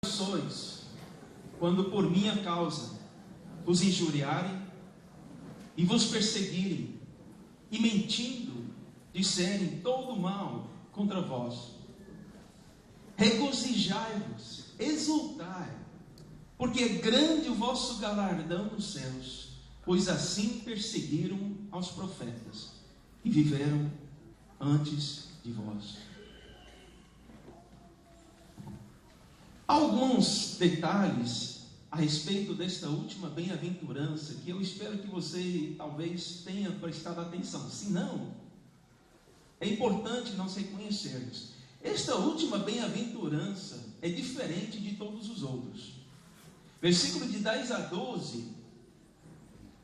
sois, quando por minha causa vos injuriarem e vos perseguirem, e mentindo disserem todo mal contra vós. Regozijai-vos, exultai, porque é grande o vosso galardão nos céus, pois assim perseguiram aos profetas que viveram antes de vós. Alguns detalhes a respeito desta última bem-aventurança que eu espero que você talvez tenha prestado atenção. Se não, é importante nós reconhecermos. Esta última bem-aventurança é diferente de todos os outros. Versículo de 10 a 12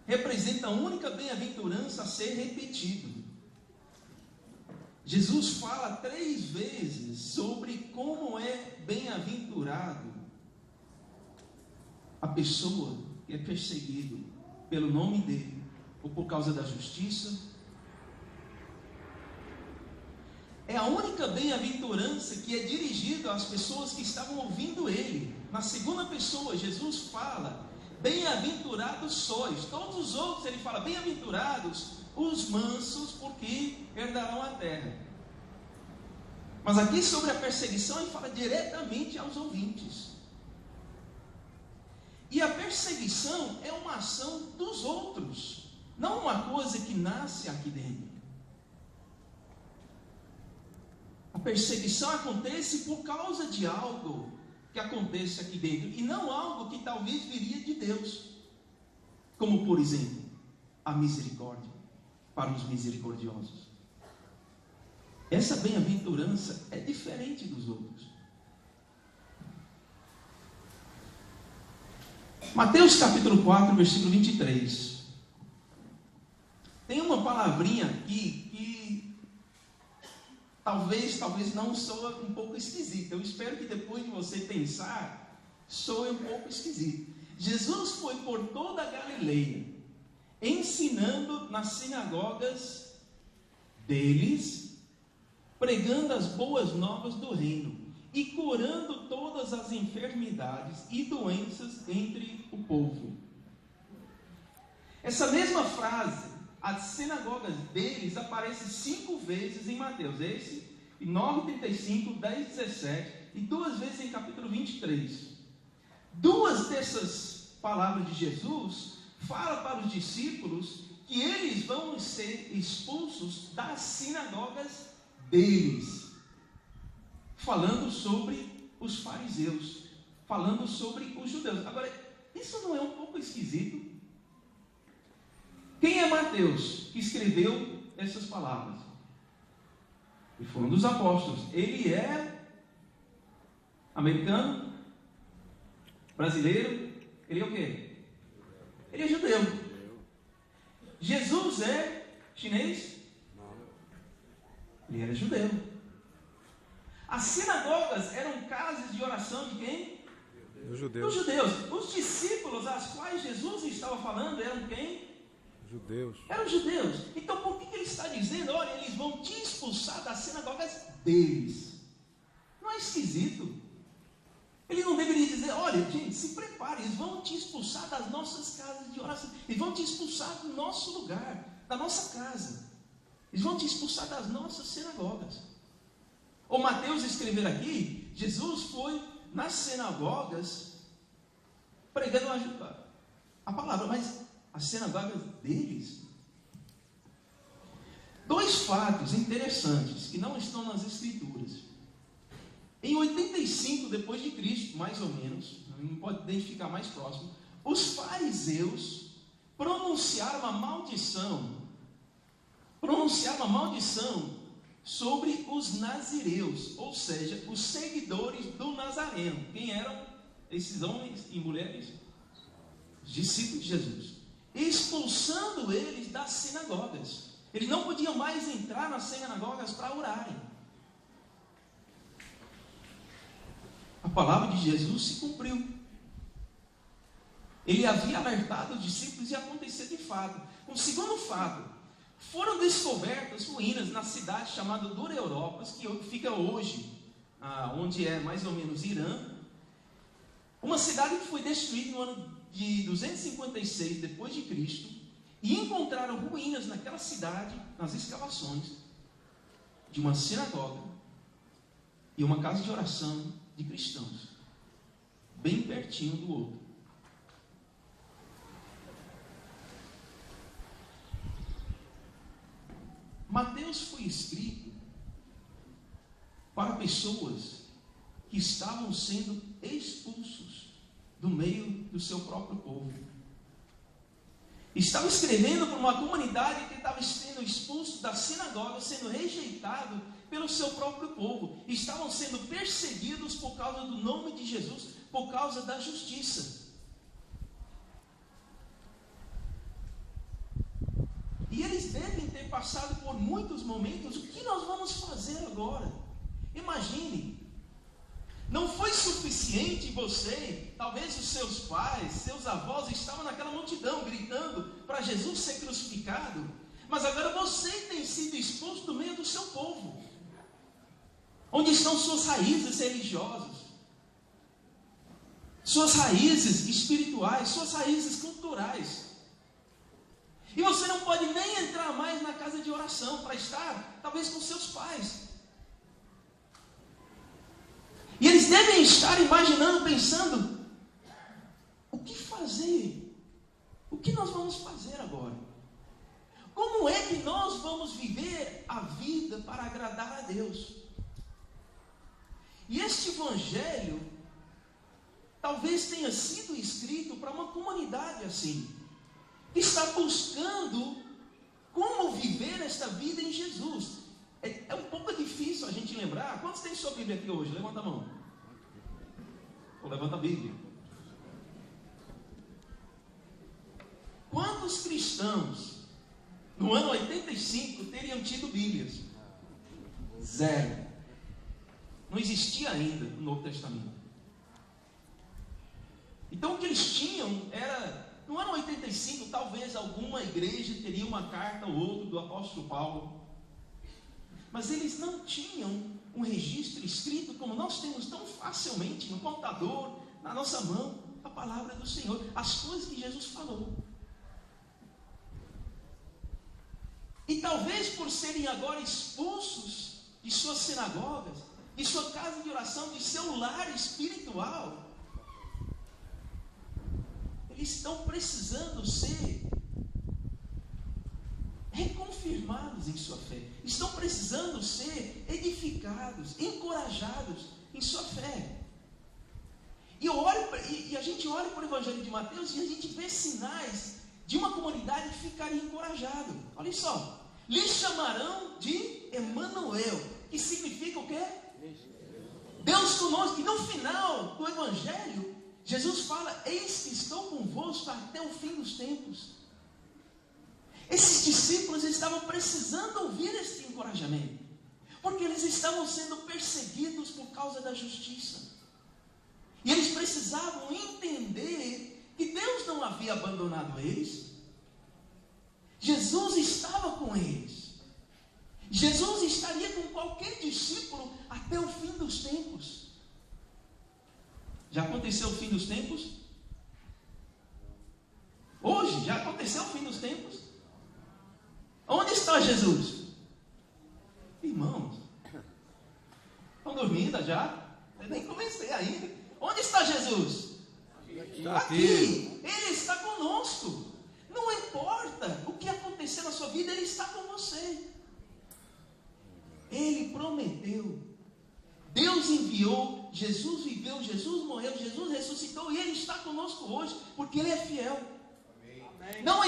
representa a única bem-aventurança a ser repetido. Jesus fala 3 vezes sobre como é bem-aventurado a pessoa que é perseguida pelo nome dele ou por causa da justiça. É a única bem-aventurança que é dirigida às pessoas que estavam ouvindo ele. Na segunda pessoa, Jesus fala: bem-aventurados sois. Todos os outros ele fala: bem-aventurados os mansos, porque herdarão a terra. Mas aqui sobre a perseguição ele fala diretamente aos ouvintes. E a perseguição é uma ação dos outros, não uma coisa que nasce aqui dentro. A perseguição acontece por causa de algo que acontece aqui dentro, e não algo que talvez viria de Deus, como por exemplo, a misericórdia para os misericordiosos. Essa bem-aventurança é diferente dos outros. Mateus capítulo 4, versículo 23. Tem uma palavrinha aqui que talvez não soa um pouco esquisita. Eu espero que depois de você pensar, soe um pouco esquisito. Jesus foi por toda a Galileia, ensinando nas sinagogas deles, pregando as boas novas do reino e curando todas as enfermidades e doenças entre o povo. Essa mesma frase, as sinagogas deles, aparece 5 vezes em Mateus. Esse, em 9:35, 10:17 e 2 vezes em capítulo 23. 2 dessas palavras de Jesus fala para os discípulos que eles vão ser expulsos das sinagogas deles, falando sobre os fariseus, falando sobre os judeus. Agora, isso não é um pouco esquisito? Quem é Mateus que escreveu essas palavras? Ele foi um dos apóstolos. Ele é americano? Brasileiro? Ele é o quê? Ele é judeu. Jesus é chinês? Ele era judeu. As sinagogas eram casas de oração de quem? Dos judeus. Dos judeus. Os discípulos aos quais Jesus estava falando eram quem? Judeus. Eram judeus. Então por que ele está dizendo: olha, eles vão te expulsar das sinagogas deles? Não é esquisito? Ele não deveria dizer: olha, gente, se prepare, eles vão te expulsar das nossas casas de oração, eles vão te expulsar do nosso lugar, da nossa casa, eles vão te expulsar das nossas sinagogas. O Mateus escrever aqui: Jesus foi nas sinagogas pregando a palavra, mas as sinagogas deles. 2 fatos interessantes que não estão nas escrituras. Em 85 depois de Cristo, mais ou menos, não pode identificar mais próximo, os fariseus pronunciaram uma maldição sobre os nazireus, ou seja, os seguidores do Nazareno. Quem eram esses homens e mulheres? Os discípulos de Jesus. Expulsando eles das sinagogas. Eles não podiam mais entrar nas sinagogas para orarem. A palavra de Jesus se cumpriu. Ele havia alertado os discípulos e acontecer de fato. O segundo fato: foram descobertas ruínas na cidade chamada Dura Europas, que fica hoje, onde é mais ou menos Irã. cidade que foi destruída no ano de 256 depois de Cristo, e encontraram ruínas naquela cidade, nas escavações, de uma sinagoga e uma casa de oração de cristãos, bem pertinho do outro. Mateus foi escrito para pessoas que estavam sendo expulsos do meio do seu próprio povo. Estava escrevendo para uma comunidade que estava sendo expulso da sinagoga, sendo rejeitado pelo seu próprio povo. Estavam sendo perseguidos por causa do nome de Jesus, por causa da justiça. E eles devem ter passado por muitos momentos. O que nós vamos fazer agora? Imagine. Não foi suficiente você, talvez os seus pais, seus avós estavam naquela multidão gritando para Jesus ser crucificado, mas agora você tem sido expulso do meio do seu povo. Onde estão suas raízes religiosas? Suas raízes espirituais, suas raízes culturais. E você não pode nem entrar mais na casa de oração para estar, talvez, com seus pais. E eles devem estar imaginando, pensando, o que fazer? O que nós vamos fazer agora? Como é que nós vamos viver a vida para agradar a Deus? E este evangelho talvez tenha sido escrito para uma comunidade assim, que está buscando como viver esta vida em Jesus. É um pouco difícil a gente lembrar. Quantos tem sua Bíblia aqui hoje? Levanta a mão. Ou levanta a Bíblia. Quantos cristãos no ano 85 teriam tido Bíblias? 0. Não existia ainda no Novo Testamento. Então o que eles tinham era, no ano 85, talvez alguma igreja teria uma carta ou outra do apóstolo Paulo. Mas eles não tinham um registro escrito como nós temos tão facilmente no computador, na nossa mão, a palavra do Senhor, as coisas que Jesus falou. E talvez por serem agora expulsos de suas sinagogas, de sua casa de oração, de seu lar espiritual, eles estão precisando ser reconfirmados em sua fé. Estão precisando ser edificados, encorajados em sua fé. E a gente olha para o Evangelho de Mateus e a gente vê sinais de uma comunidade que ficaria encorajada. Olha só. Lhes chamarão de Emanuel, que significa o quê? Deus conosco. E no final do Evangelho, Jesus fala, eis que estou convosco até o fim dos tempos. Esses discípulos estavam precisando ouvir esse encorajamento, porque eles estavam sendo perseguidos por causa da justiça. E eles precisavam entender que Deus não havia abandonado eles. Jesus estava com eles. Jesus estaria com qualquer discípulo até o fim dos tempos. Já aconteceu o fim dos tempos? Hoje, já aconteceu o fim dos tempos? Onde está Jesus? Irmãos, estão dormindo já? Eu nem comecei ainda. Onde está Jesus? Aqui. Ele está conosco. Não importa o que acontecer na sua vida, Ele está com você. Ele prometeu. Deus enviou, Jesus viveu, Jesus morreu, Jesus ressuscitou e Ele está conosco hoje, porque Ele é fiel. Amém. Não